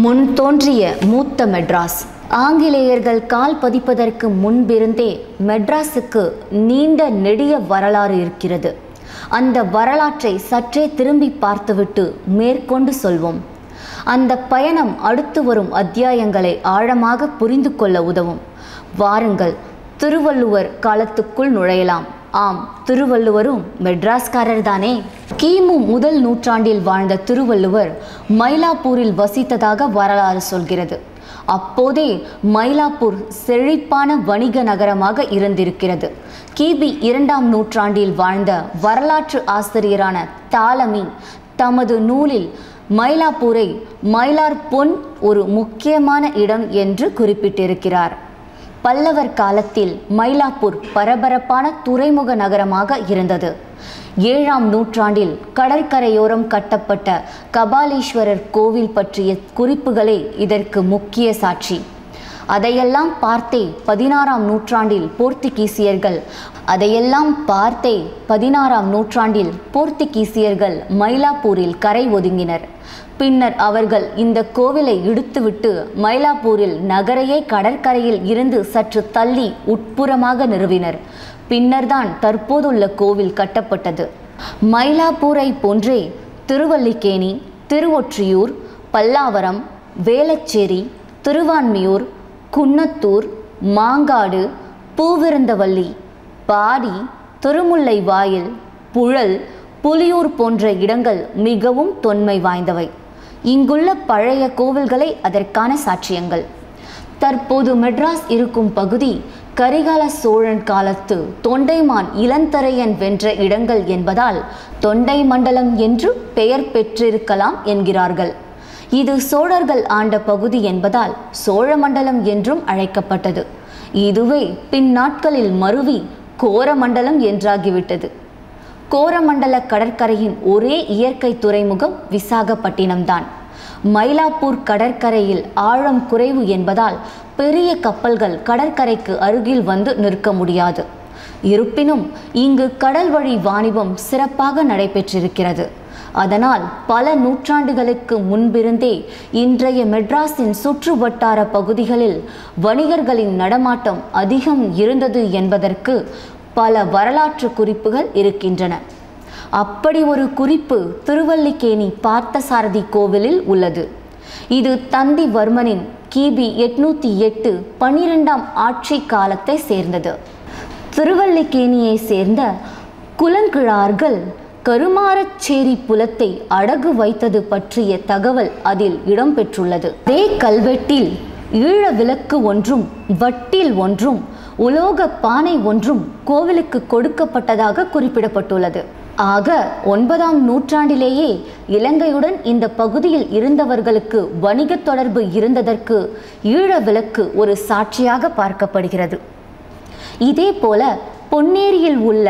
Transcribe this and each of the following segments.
முன் தோன்றிய மூத்த மெட்ராஸ். ஆங்கிலேயர்கள் கால் பதிப்பதற்கு முன்பிருந்தே மெட்ராஸுக்கு நீண்ட நெடிய வரலாறு இருக்கிறது. அந்த வரலாற்றை சற்றே திரும்பி பார்த்துவிட்டு மேற்கொண்டு சொல்வோம். அந்த பயணம் அடுத்து வரும் அத்தியாயங்களை ஆழமாக புரிந்து கொள்ள உதவும். வாருங்கள், திருவள்ளுவர் காலத்துக்குள் நுழையலாம். ஆம், திருவள்ளுவரும் மெட்ராஸ்காரர் தானே. கிமு முதல் நூற்றாண்டில் வாழ்ந்த திருவள்ளுவர் மயிலாப்பூரில் வசித்ததாக வரலாறு சொல்கிறது. அப்போதே மயிலாப்பூர் செழிப்பான வணிக நகரமாக இருந்திருக்கிறது. கிபி 2ஆம் நூற்றாண்டில் வாழ்ந்த வரலாற்று ஆசிரியரான தாலமி தமது நூலில் மயிலாப்பூரை மயிலார் பொன் ஒரு முக்கியமான இடம் என்று குறிப்பிட்டிருக்கிறார். பல்லவர் காலத்தில் மயிலாப்பூர் பரபரப்பான துறைமுக நகரமாக இருந்தது. 7ஆம் நூற்றாண்டில் கடற்கரையோரம் கட்டப்பட்ட கபாலீஸ்வரர் கோவில் பற்றிய குறிப்புகளே இதற்கு முக்கிய சாட்சி. அதையெல்லாம் பார்த்தே 16ஆம் நூற்றாண்டில் போர்த்துகீசியர்கள் மயிலாப்பூரில் கரை ஒதுங்கினர். பின்னர் அவர்கள் இந்த கோவிலை இடித்துவிட்டு மயிலாப்பூரில் நகரையே கடற்கரையில் இருந்து சற்று தள்ளி உட்புறமாக நிறுவினர். பின்னர்தான் தற்போதுள்ள கோவில் கட்டப்பட்டது. மயிலாப்பூரை போன்றே திருவல்லிக்கேணி, திருவொற்றியூர், பல்லாவரம், வேளச்சேரி, திருவான்மியூர், குன்னத்தூர், மாங்காடு, பூவிருந்தவல்லி, பாடி, திருமுல்லை வாயில், புழல், புலியூர் போன்ற இடங்கள் மிகவும் தொன்மை வாய்ந்தவை. இங்குள்ள பழைய கோவில்களே அதற்கான சாட்சியங்கள். தற்போது மெட்ராஸ் இருக்கும் பகுதி கரிகால சோழன் காலத்து தொண்டைமான் இளந்தரையன் வென்ற இடங்கள் என்பதால் தொண்டை மண்டலம் என்று பெயர் பெற்றிருக்கலாம் என்கிறார்கள். இது சோழர்கள் ஆண்ட பகுதி என்பதால் சோழ மண்டலம் என்றும் அழைக்கப்பட்டது. இதுவே பின் நாட்களில் மருவி கோரமண்டலம் என்றாகிவிட்டது. கோரமண்டல கடற்கரையின் ஒரே இயற்கை துறைமுகம் விசாகப்பட்டினம்தான். மயிலாப்பூர் கடற்கரையில் ஆழம் குறைவு என்பதால் பெரிய கப்பல்கள் கடற்கரைக்கு அருகில் வந்து நிற்க முடியாது. இருப்பினும் இங்கு கடல் வழி வாணிபம் சிறப்பாக நடைபெற்றிருக்கிறது. அதனால் பல நூற்றாண்டுகளுக்கு முன்பிருந்தே இன்றைய மெட்ராஸின் சுற்று வட்டார பகுதிகளில் வணிகர்களின் நடமாட்டம் அதிகம் இருந்தது என்பதற்கு பல வரலாற்று குறிப்புகள் இருக்கின்றன. அப்படி ஒரு குறிப்பு திருவல்லிக்கேணி பார்த்தசாரதி கோவிலில் உள்ளது. இது தந்திவர்மனின் கிபி 808 12ஆம் ஆட்சி காலத்தை சேர்ந்தது. திருவல்லிக்கேணியை சேர்ந்த குலங்கிழார்கள் கருமாரச்சேரி புலத்தை அடகு வைத்தது பற்றிய தகவல் அதில் இடம்பெற்றுள்ளது. அதே கல்வெட்டில் ஈழ விளக்கு ஒன்றும் வட்டில் ஒன்றும் உலோக பானை ஒன்றும் கோவிலுக்கு கொடுக்கப்பட்டதாக குறிப்பிடப்பட்டுள்ளது. ஆக 9ஆம் நூற்றாண்டிலேயே இலங்கையுடன் இந்த பகுதியில் இருந்தவர்களுக்கு வணிக தொடர்பு இருந்ததற்கு ஈழ விளக்கு ஒரு சாட்சியாக பார்க்கப்படுகிறது. இதே போல பொன்னேரியில் உள்ள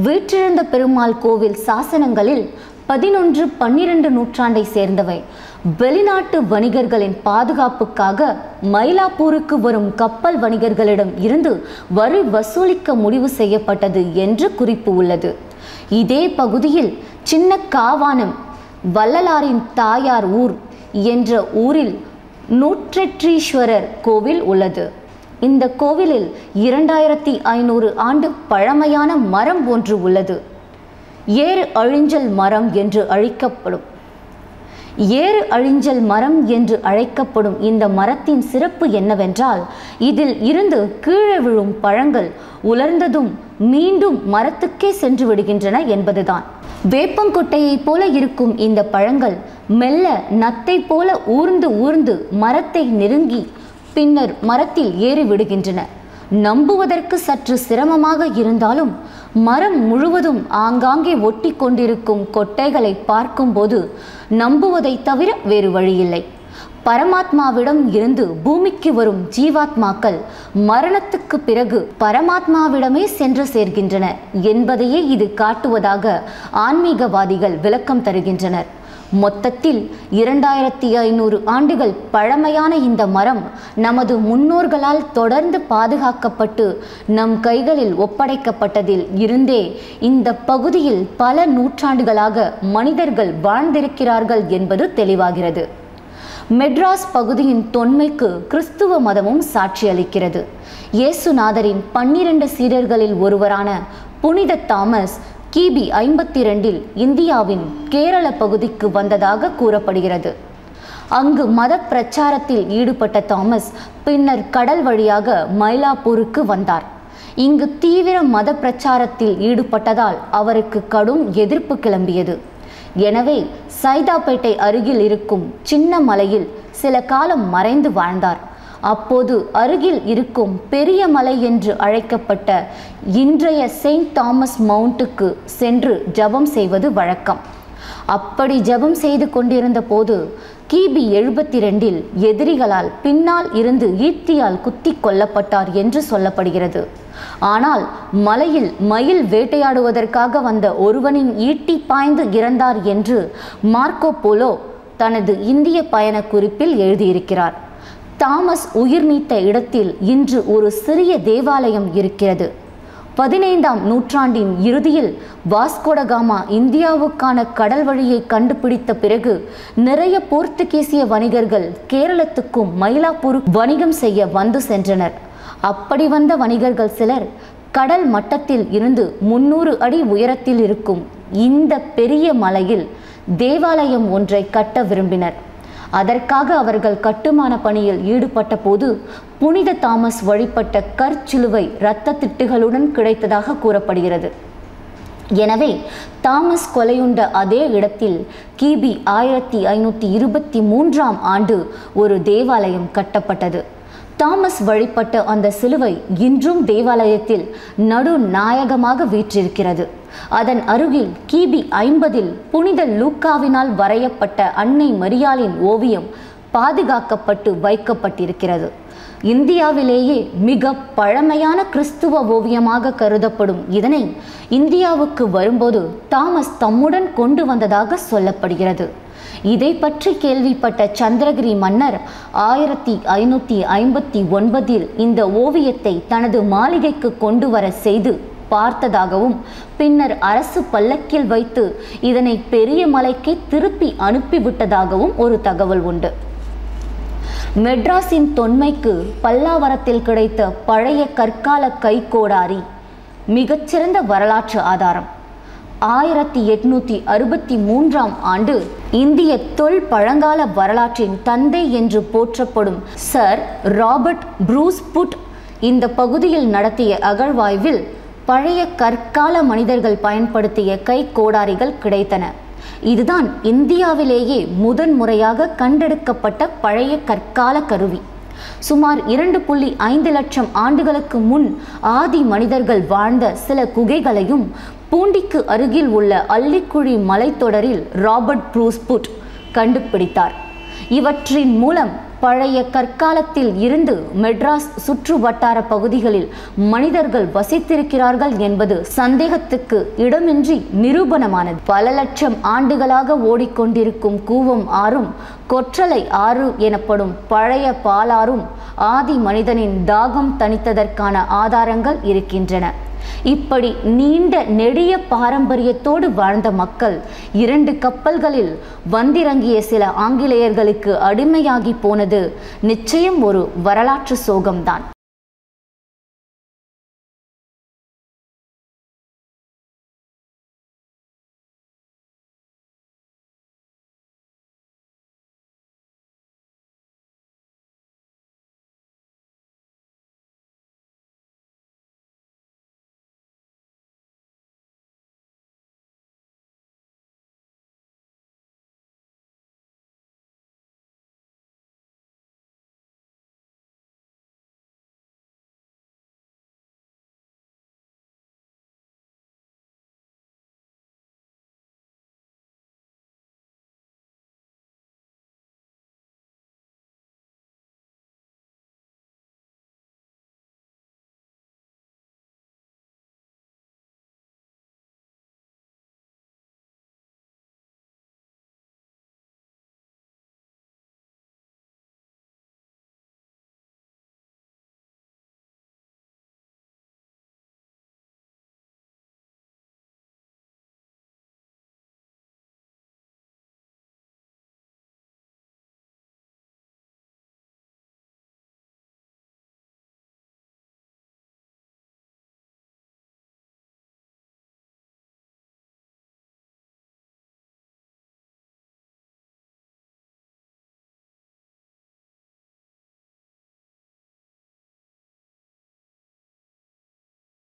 வீற்றிருந்த பெருமாள் கோவில் சாசனங்களில் 11, 12 நூற்றாண்டை சேர்ந்தவை. வெளிநாட்டு வணிகர்களின் பாதுகாப்புக்காக மயிலாப்பூருக்கு வரும் கப்பல் வணிகர்களிடம் இருந்து வரி வசூலிக்க முடிவு செய்யப்பட்டது என்று குறிப்பு உள்ளது. இதே பகுதியில் சின்ன காவானம் வள்ளலாரின் தாயார் ஊர் என்ற ஊரில் நூற்றெற்றீஸ்வரர் கோவில் உள்ளது. இந்த கோவிலில் 2500 ஆண்டு பழமையான மரம் ஒன்று உள்ளது. ஏறு அழிஞ்சல் மரம் என்று அழைக்கப்படும் இந்த மரத்தின் சிறப்பு என்னவென்றால் இதில் இருந்து கீழே விழும் பழங்கள் உலர்ந்ததும் மீண்டும் மரத்துக்கே சென்று விடுகின்றன என்பதுதான். வேப்பங்கொட்டையை போல இருக்கும் இந்த பழங்கள் மெல்ல நத்தை போல ஊர்ந்து மரத்தை நெருங்கி பின்னர் மரத்தில் ஏறி விடுகின்றன. நம்புவதற்கு சற்று சிரமமாக இருந்தாலும் மரம் முழுவதும் ஆங்காங்கே ஒட்டி கொண்டிருக்கும் கொட்டைகளை பார்க்கும்போது நம்புவதை தவிர வேறு வழியில்லை. பரமாத்மாவிடம் இருந்து பூமிக்கு வரும் ஜீவாத்மாக்கள் மரணத்துக்கு பிறகு பரமாத்மாவிடமே சென்று சேர்கின்றன என்பதையே இது காட்டுவதாக ஆன்மீகவாதிகள் விளக்கம் தருகின்றனர். மொத்தத்தில் 2500 ஆண்டுகள் பழமையான இந்த மரம் நமது முன்னோர்களால் தொடர்ந்து பாதுகாக்கப்பட்டு நம் கைகளில் ஒப்படைக்கப்பட்டதில் இருந்தே இந்த பகுதியில் பல நூற்றாண்டுகளாக மனிதர்கள் வாழ்ந்திருக்கிறார்கள் என்பது தெளிவாகிறது. மெட்ராஸ் பகுதியின் தொன்மைக்கு கிறிஸ்துவ மதமும் சாட்சியளிக்கிறது. இயேசுநாதரின் 12 சீடர்களில் ஒருவரான புனித தாமஸ் கிபி 52 இந்தியாவின் கேரள பகுதிக்கு வந்ததாக கூறப்படுகிறது. அங்கு மத பிரச்சாரத்தில் ஈடுபட்ட தாமஸ் பின்னர் கடல் வழியாக மயிலாப்பூருக்கு வந்தார். இங்கு தீவிர மத பிரச்சாரத்தில் ஈடுபட்டதால் அவருக்கு கடும் எதிர்ப்பு கிளம்பியது. எனவே சைதாப்பேட்டை அருகில் இருக்கும் சின்ன மலையில் சில காலம் மறைந்து வாழ்ந்தார். அப்போது அருகில் இருக்கும் பெரிய மலை என்று அழைக்கப்பட்ட இன்றைய செயின்ட் தாமஸ் மவுண்ட்டுக்கு சென்று ஜபம் செய்வது வழக்கம். அப்படி ஜபம் செய்து கொண்டிருந்த போது கிபி 72 எதிரிகளால் பின்னால் இருந்து ஈட்டியால் குத்தி கொல்லப்பட்டார் என்று சொல்லப்படுகிறது. ஆனால் மலையில் மயில் வேட்டையாடுவதற்காக வந்த ஒருவனின் ஈட்டி பாய்ந்து இறந்தார் என்று மார்க்கோ போலோ தனது இந்திய பயண குறிப்பில் எழுதியிருக்கிறார். தாமஸ் உயிர் நீத்த இடத்தில் இன்று ஒரு சிறிய தேவாலயம் இருக்கிறது. 15ஆம் நூற்றாண்டின் இறுதியில் வாஸ்கோடகாமா இந்தியாவுக்கான கடல் வழியை கண்டுபிடித்த பிறகு நிறைய போர்த்துகீசிய வணிகர்கள் கேரளத்துக்கும் மயிலாப்பூருக்கு வணிகம் செய்ய வந்து சென்றனர். அப்படி வந்த வணிகர்கள் சிலர் கடல் மட்டத்தில் இருந்து 300 அடி உயரத்தில் இருக்கும் இந்த பெரிய மலையில் தேவாலயம் ஒன்றை கட்ட விரும்பினர். அதற்காக அவர்கள் கட்டுமான பணியில் ஈடுபட்ட போது புனித தாமஸ் வழிபட்ட கற்சிலுவை இரத்த திட்டுகளுடன் கிடைத்ததாக கூறப்படுகிறது. எனவே தாமஸ் கொலையுண்ட அதே இடத்தில் கிபி 1523ஆம் ஆண்டு ஒரு தேவாலயம் கட்டப்பட்டது. தாமஸ் வழிபட்ட அந்த சிலுவை இன்றும் தேவாலயத்தில் நடுநாயகமாக வீற்றிருக்கிறது. அதன் அருகில் கிபி 50 புனித லூக்காவினால் வரையப்பட்ட அன்னை மரியாளின் ஓவியம் பாதுகாக்கப்பட்டு வைக்கப்பட்டிருக்கிறது. இந்தியாவிலேயே மிக பழமையான கிறிஸ்துவ ஓவியமாக கருதப்படும் இதனை இந்தியாவுக்கு வரும்போது தாமஸ் தம்முடன் கொண்டு வந்ததாக சொல்லப்படுகிறது. இதை பற்றி கேள்விப்பட்ட சந்திரகிரி மன்னர் 1559 இந்த ஓவியத்தை தனது மாளிகைக்கு கொண்டு வர செய்து பார்த்ததாகவும் பின்னர் அரசு பல்லக்கில் வைத்து இதனை பெரிய மலைக்கு திருப்பி அனுப்பிவிட்டதாகவும் ஒரு தகவல் உண்டு. மெட்ராஸின் தொன்மைக்கு பல்லாவரத்தில் கிடைத்த பழைய கற்கால கைக்கோடாரி மிகச்சிறந்த வரலாற்று ஆதாரம். 1863ஆம் ஆண்டு இந்திய தொல் பழங்கால வரலாற்றின் தந்தை என்று போற்றப்படும் சர் ராபர்ட் ப்ரூஸ் புட் இந்த பகுதியில் நடத்திய அகழ்வாய்வில் பழைய கற்கால மனிதர்கள் பயன்படுத்திய கைக்கோடாரிகள் கிடைத்தன. இதுதான் இந்தியாவிலேயே முதன்முறையாக கண்டெடுக்கப்பட்ட பழைய கற்கால கருவி. சுமார் 2.5 லட்சம் ஆண்டுகளுக்கு முன் ஆதி மனிதர்கள் வாழ்ந்த சில குகைகளையும் பூண்டிக்கு அருகில் உள்ள அல்லிக்குழி மலைத்தொடரில் ராபர்ட் ப்ரூஸ் புட் கண்டுபிடித்தார். இவற்றின் மூலம் பழைய கற்காலத்தில் இருந்து மெட்ராஸ் சுற்று வட்டார பகுதிகளில் மனிதர்கள் வசித்திருக்கிறார்கள் என்பது சந்தேகத்துக்கு இடமின்றி நிரூபணமானது. பல லட்சம் ஆண்டுகளாக ஓடிக்கொண்டிருக்கும் கூவம் ஆறும் கொற்றலை ஆறு எனப்படும் பழைய பாலாறும் ஆதி மனிதனின் தாகம் தணித்ததற்கான ஆதாரங்கள் இருக்கின்றன. இப்படி நீண்ட நெடிய பாரம்பரியத்தோடு வாழ்ந்த மக்கள் 2 கப்பல்களில் வந்திறங்கிய சில ஆங்கிலேயர்களுக்கு அடிமையாகி போனது நிச்சயம் ஒரு வரலாற்று சோகம்தான்.